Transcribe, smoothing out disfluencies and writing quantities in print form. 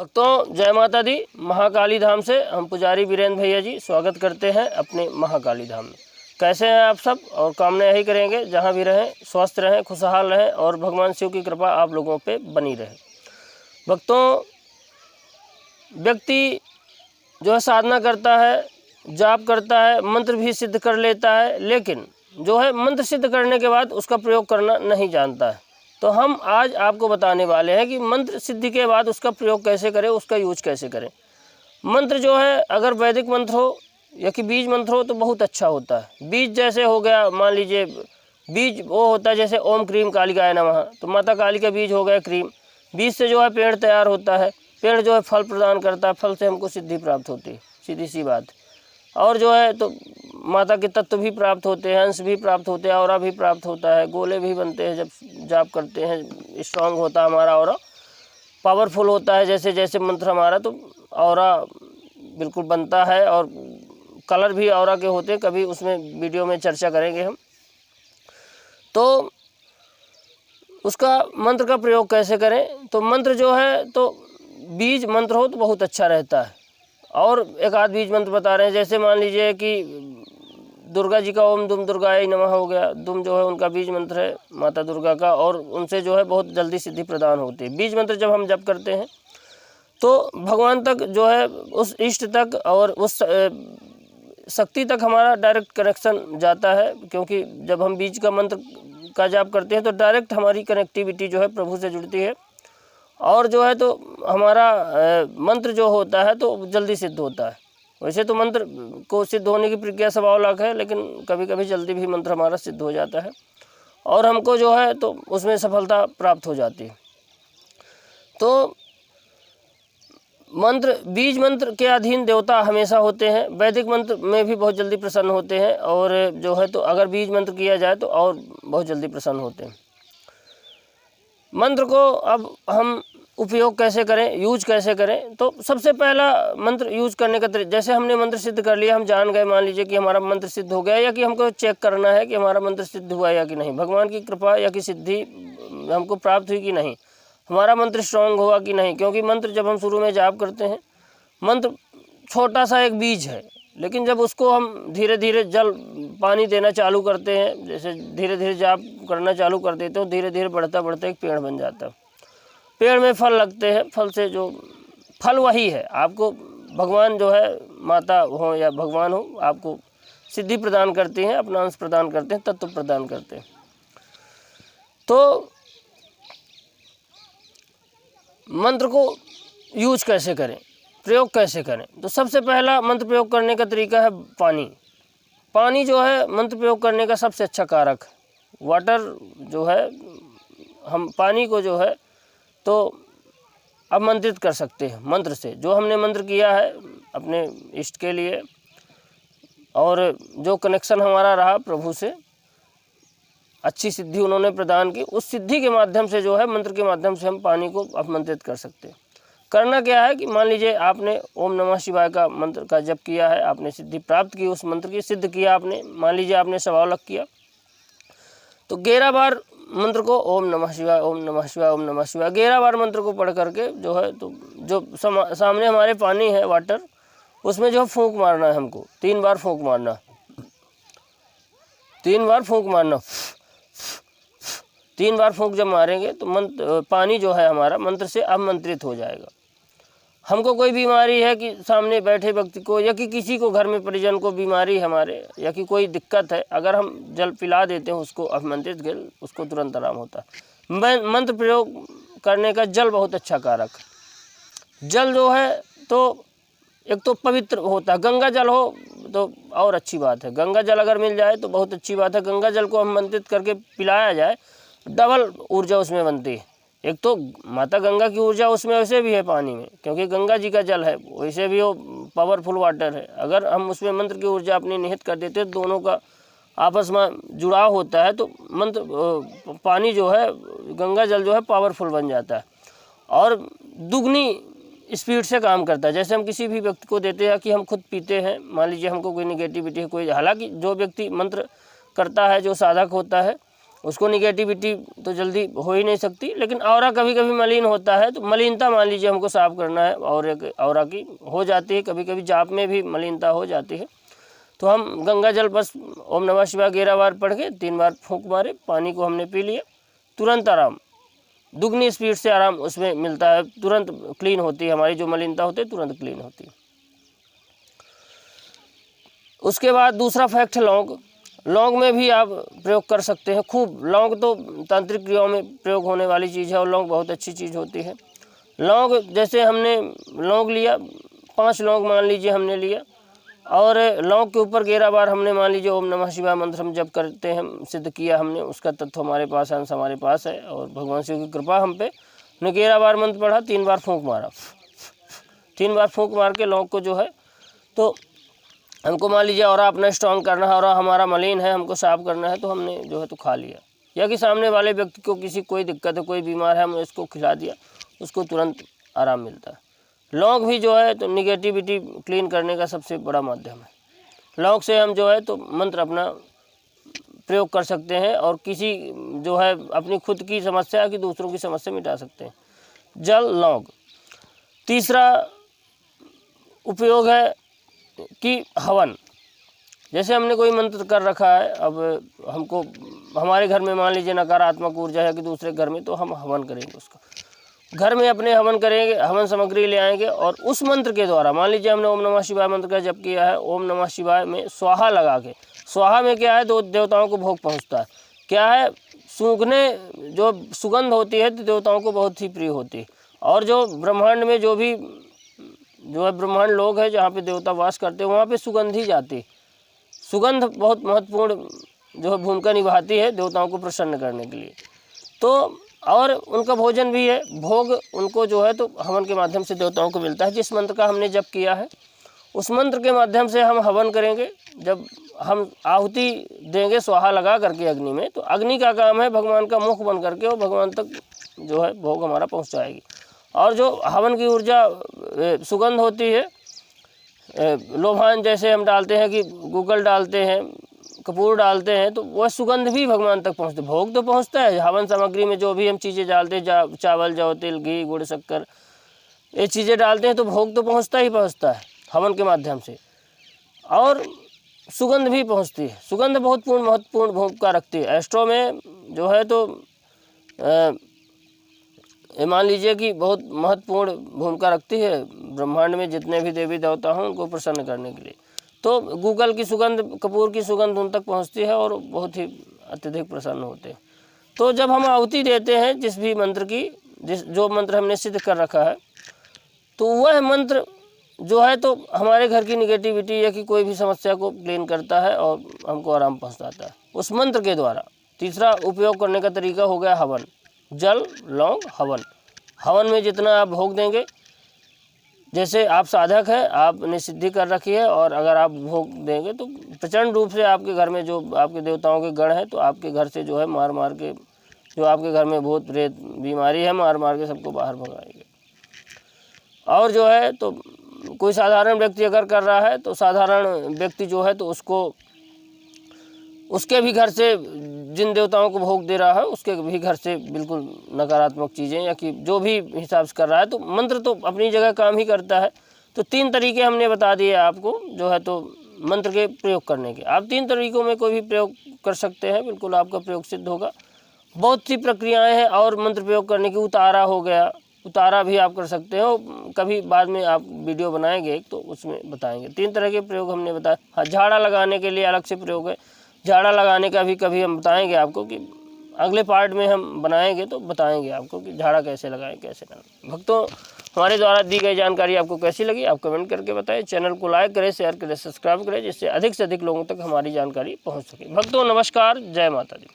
भक्तों जय माता दी। महाकाली धाम से हम पुजारी वीरेंद्र भैया जी स्वागत करते हैं अपने महाकाली धाम में। कैसे हैं आप सब? और कामना यही करेंगे जहां भी रहें स्वस्थ रहें, खुशहाल रहें और भगवान शिव की कृपा आप लोगों पे बनी रहे। भक्तों, व्यक्ति जो है साधना करता है, जाप करता है, मंत्र भी सिद्ध कर लेता है, लेकिन जो है मंत्र सिद्ध करने के बाद उसका प्रयोग करना नहीं जानता है। तो हम आज आपको बताने वाले हैं कि मंत्र सिद्धि के बाद उसका प्रयोग कैसे करें, उसका यूज कैसे करें। मंत्र जो है अगर वैदिक मंत्र हो या कि बीज मंत्र हो तो बहुत अच्छा होता है। बीज जैसे हो गया, मान लीजिए बीज वो होता है जैसे ओम क्रीम कालिकाय नमः, तो माता काली का बीज हो गया क्रीम। बीज से जो है पेड़ तैयार होता है, पेड़ जो है फल प्रदान करता है, फल से हमको सिद्धि प्राप्त होती है, सीधी सी बात। और जो है तो माता के तत्व भी प्राप्त होते हैं, अंश भी प्राप्त होते हैं, औरा भी प्राप्त होता है, गोले भी बनते हैं जब जाप करते हैं। स्ट्रांग होता है हमारा औरा, पावरफुल होता है जैसे जैसे मंत्र हमारा, तो औरा बिल्कुल बनता है। और कलर भी औरा के होते हैं, कभी उसमें वीडियो में चर्चा करेंगे हम। तो उसका मंत्र का प्रयोग कैसे करें, तो मंत्र जो है तो बीज मंत्र हो तो बहुत अच्छा रहता है। और एक आध बीज मंत्र बता रहे हैं, जैसे मान लीजिए कि दुर्गा जी का ओम दुम दुर्गाय नमः हो गया। दुम जो है उनका बीज मंत्र है माता दुर्गा का, और उनसे जो है बहुत जल्दी सिद्धि प्रदान होती है। बीज मंत्र जब हम जप करते हैं तो भगवान तक जो है, उस इष्ट तक और उस शक्ति तक हमारा डायरेक्ट कनेक्शन जाता है। क्योंकि जब हम बीज का मंत्र का जाप करते हैं तो डायरेक्ट हमारी कनेक्टिविटी जो है प्रभु से जुड़ती है, और जो है तो हमारा मंत्र जो होता है तो जल्दी सिद्ध होता है। वैसे तो मंत्र को सिद्ध होने की प्रक्रिया सवा लाख है, लेकिन कभी कभी जल्दी भी मंत्र हमारा सिद्ध हो जाता है और हमको जो है तो उसमें सफलता प्राप्त हो जाती है। तो मंत्र, बीज मंत्र के अधीन देवता हमेशा होते हैं। वैदिक मंत्र में भी बहुत जल्दी प्रसन्न होते हैं, और जो है तो अगर बीज मंत्र किया जाए तो और बहुत जल्दी प्रसन्न होते हैं। मंत्र को अब हम उपयोग कैसे करें, यूज कैसे करें, तो सबसे पहला मंत्र यूज करने का तरीका, जैसे हमने मंत्र सिद्ध कर लिया, हम जान गए, मान लीजिए कि हमारा मंत्र सिद्ध हो गया, या कि हमको चेक करना है कि हमारा मंत्र सिद्ध हुआ या कि नहीं, भगवान की कृपा या कि सिद्धि हमको प्राप्त हुई कि नहीं, हमारा मंत्र स्ट्रांग हुआ कि नहीं। क्योंकि मंत्र जब हम शुरू में जाप करते हैं, मंत्र छोटा सा एक बीज है, लेकिन जब उसको हम धीरे धीरे जल पानी देना चालू करते हैं, जैसे धीरे धीरे जाप करना चालू कर देते हो, धीरे धीरे बढ़ता बढ़ता एक पेड़ बन जाता है। पेड़ में फल लगते हैं, फल से जो फल वही है, आपको भगवान जो है, माता हो या भगवान हो, आपको सिद्धि प्रदान करती हैं, अपना अंश प्रदान करते हैं, तत्व प्रदान करते हैं। तो मंत्र को यूज कैसे करें, प्रयोग कैसे करें, तो सबसे पहला मंत्र प्रयोग करने का तरीका है पानी। पानी जो है मंत्र प्रयोग करने का सबसे अच्छा कारक है। वाटर जो है, हम पानी को जो है तो आमंत्रित कर सकते हैं मंत्र से। जो हमने मंत्र किया है अपने इष्ट के लिए, और जो कनेक्शन हमारा रहा प्रभु से, अच्छी सिद्धि उन्होंने प्रदान की, उस सिद्धि के माध्यम से जो है मंत्र के माध्यम से हम पानी को आमंत्रित कर सकते हैं। करना क्या है कि मान लीजिए आपने ओम नमः शिवाय का मंत्र का जप किया है, आपने सिद्धि प्राप्त की, उस मंत्र की सिद्ध किया आपने, मान लीजिए आपने सवा लाख किया, तो 11 बार मंत्र को ओम नमः शिवाय ओम नमः शिवाय ओम नमः शिवाय 11 बार मंत्र को पढ़ करके जो है तो जो सामने हमारे पानी है वाटर, उसमें जो है फूंक मारना है हमको, 3 बार फूंक मारना, 3 बार फूंक मारना, 3 बार फूंक जब मारेंगे तो मंत्र पानी जो है हमारा मंत्र से आमंत्रित हो जाएगा। हमको कोई बीमारी है कि सामने बैठे व्यक्ति को, या कि किसी को घर में परिजन को बीमारी हमारे, या कि कोई दिक्कत है, अगर हम जल पिला देते हैं उसको आमंत्रित कर, उसको तुरंत आराम होता है। मंत्र प्रयोग करने का जल बहुत अच्छा कारक है। जल जो है तो एक तो पवित्र होता है, गंगा जल हो तो और अच्छी बात है, गंगा जल अगर मिल जाए तो बहुत अच्छी बात है। गंगा जल को आमंत्रित करके पिलाया जाए, डबल ऊर्जा उसमें बनती है। एक तो माता गंगा की ऊर्जा उसमें वैसे भी है पानी में, क्योंकि गंगा जी का जल है, वैसे भी वो पावरफुल वाटर है। अगर हम उसमें मंत्र की ऊर्जा अपनी निहित कर देते हैं, दोनों का आपस में जुड़ाव होता है, तो मंत्र पानी जो है, गंगा जल जो है पावरफुल बन जाता है और दुगनी स्पीड से काम करता है। जैसे हम किसी भी व्यक्ति को देते हैं कि हम खुद पीते हैं, मान लीजिए हमको कोई निगेटिविटी है, कोई, हालांकि जो व्यक्ति मंत्र करता है, जो साधक होता है, उसको निगेटिविटी तो जल्दी हो ही नहीं सकती। लेकिन औरा कभी कभी मलिन होता है, तो मलिनता मान लीजिए हमको साफ करना है, और एक औरा की हो जाती है, कभी कभी जाप में भी मलिनता हो जाती है, तो हम गंगा जल बस ओम नमः शिवाय 11 बार पढ़ के 3 बार फूंक मारे, पानी को हमने पी लिया, तुरंत आराम, दुगनी स्पीड से आराम उसमें मिलता है, तुरंत क्लीन होती है हमारी जो मलिनता होती है, तुरंत क्लीन होती है। उसके बाद दूसरा फैक्ट है लौंग। लौंग में भी आप प्रयोग कर सकते हैं खूब। लौंग तो तांत्रिक क्रियाओं में प्रयोग होने वाली चीज़ है, और लौंग बहुत अच्छी चीज़ होती है। लौंग जैसे हमने लौंग लिया, 5 लौंग मान लीजिए हमने लिया, और लौंग के ऊपर 11 बार हमने मान लीजिए ओम नमः शिवाय मंत्र हम जब करते हैं, सिद्ध किया हमने, उसका तत्व हमारे पास है, अंश हमारे पास है, और भगवान शिव की कृपा हम पे, हमने 11 बार मंत्र पढ़ा, 3 बार फूंक मारा, 3 बार फूंक मार के लौंग को जो है, तो हमको मान लीजिए और अपना स्ट्रॉन्ग करना है, और हमारा मलिन है, हमको साफ करना है, तो हमने जो है तो खा लिया, या कि सामने वाले व्यक्ति को किसी कोई दिक्कत है, कोई बीमार है, हमने इसको खिला दिया, उसको तुरंत आराम मिलता है। लौंग भी जो है तो निगेटिविटी क्लीन करने का सबसे बड़ा माध्यम है। लौंग से हम जो है तो मंत्र अपना प्रयोग कर सकते हैं, और किसी जो है अपनी खुद की समस्या कि दूसरों की समस्या मिटा सकते हैं। जल लौंग। तीसरा उपयोग है कि हवन। जैसे हमने कोई मंत्र कर रखा है, अब हमको हमारे घर में मान लीजिए नकारात्मक ऊर्जा है कि दूसरे घर में, तो हम हवन करेंगे उसका, घर में अपने हवन करेंगे, हवन सामग्री ले आएंगे, और उस मंत्र के द्वारा मान लीजिए हमने ओम नमः शिवाय मंत्र का जप किया है, ओम नमः शिवाय में स्वाहा लगा के, स्वाहा में क्या है, दो देवताओं को भोग पहुंचता है, क्या है, सूंघने जो सुगंध होती है तो देवताओं को बहुत ही प्रिय होती है, और जो ब्रह्मांड में जो भी जो है ब्रह्मांड लोग है जहाँ पे देवता वास करते हैं, वहाँ पे सुगंध ही जाती है। सुगंध बहुत महत्वपूर्ण जो है भूमिका निभाती है देवताओं को प्रसन्न करने के लिए। तो और उनका भोजन भी है, भोग उनको जो है तो हवन के माध्यम से देवताओं को मिलता है। जिस मंत्र का हमने जप किया है उस मंत्र के माध्यम से हम हवन करेंगे, जब हम आहुति देंगे स्वाहा लगा करके अग्नि में, तो अग्नि का काम है भगवान का मुख बन करके वो भगवान तक जो है भोग हमारा पहुंचाएगी। और जो हवन की ऊर्जा सुगंध होती है, लोभान जैसे हम डालते हैं कि गूगल डालते हैं, कपूर डालते हैं, तो वह सुगंध भी भगवान तक पहुंचती है। भोग तो पहुंचता है, हवन सामग्री में जो भी हम चीज़ें डालते हैं, चावल जौ तिल घी गुड़ शक्कर ये चीज़ें डालते हैं, तो भोग तो पहुंचता ही पहुंचता है हवन के माध्यम से, और सुगंध भी पहुंचती है। सुगंध बहुत महत्वपूर्ण भूमिका रखती है। एस्ट्रो में जो है तो मान लीजिए कि बहुत महत्वपूर्ण भूमिका रखती है ब्रह्मांड में जितने भी देवी देवता हों उनको प्रसन्न करने के लिए। तो गूगल की सुगंध, कपूर की सुगंध उन तक पहुंचती है और बहुत ही अत्यधिक प्रसन्न होते हैं। तो जब हम आहुति देते हैं जिस भी मंत्र की, जो मंत्र हमने सिद्ध कर रखा है, तो वह मंत्र जो है तो हमारे घर की निगेटिविटी या कि कोई भी समस्या को क्लीन करता है और हमको आराम पहुँचाता है उस मंत्र के द्वारा। तीसरा उपयोग करने का तरीका हो गया हवन। जल लौंग हवन। हवन में जितना आप भोग देंगे, जैसे आप साधक हैं, आपने सिद्धि कर रखी है, और अगर आप भोग देंगे तो प्रचंड रूप से आपके घर में जो आपके देवताओं के गण हैं, तो आपके घर से जो है मार मार के, जो आपके घर में भूत प्रेत बीमारी है, मार मार के सबको बाहर भगाएंगे। और जो है तो कोई साधारण व्यक्ति अगर कर रहा है तो साधारण व्यक्ति जो है तो उसको, उसके भी घर से जिन देवताओं को भोग दे रहा है उसके भी घर से बिल्कुल नकारात्मक चीज़ें या कि जो भी हिसाब से कर रहा है, तो मंत्र तो अपनी जगह काम ही करता है। तो 3 तरीके हमने बता दिए आपको जो है तो मंत्र के प्रयोग करने के। आप 3 तरीकों में कोई भी प्रयोग कर सकते हैं, बिल्कुल आपका प्रयोग सिद्ध होगा। बहुत सी प्रक्रियाएँ हैं और मंत्र प्रयोग करने की। उतारा हो गया, उतारा भी आप कर सकते हो, कभी बाद में आप वीडियो बनाएंगे तो उसमें बताएंगे। 3 तरह के प्रयोग हमने बताया। हाँ, झाड़ा लगाने के लिए अलग से प्रयोग है, झाड़ा लगाने का भी कभी हम बताएंगे आपको, कि अगले पार्ट में हम बनाएंगे तो बताएंगे आपको कि झाड़ा कैसे लगाएं कैसे ना। भक्तों, हमारे द्वारा दी गई जानकारी आपको कैसी लगी आप कमेंट करके बताएं। चैनल को लाइक करें, शेयर करें, सब्सक्राइब करें, जिससे अधिक से अधिक लोगों तक हमारी जानकारी पहुंच सके। भक्तों नमस्कार, जय माता दी।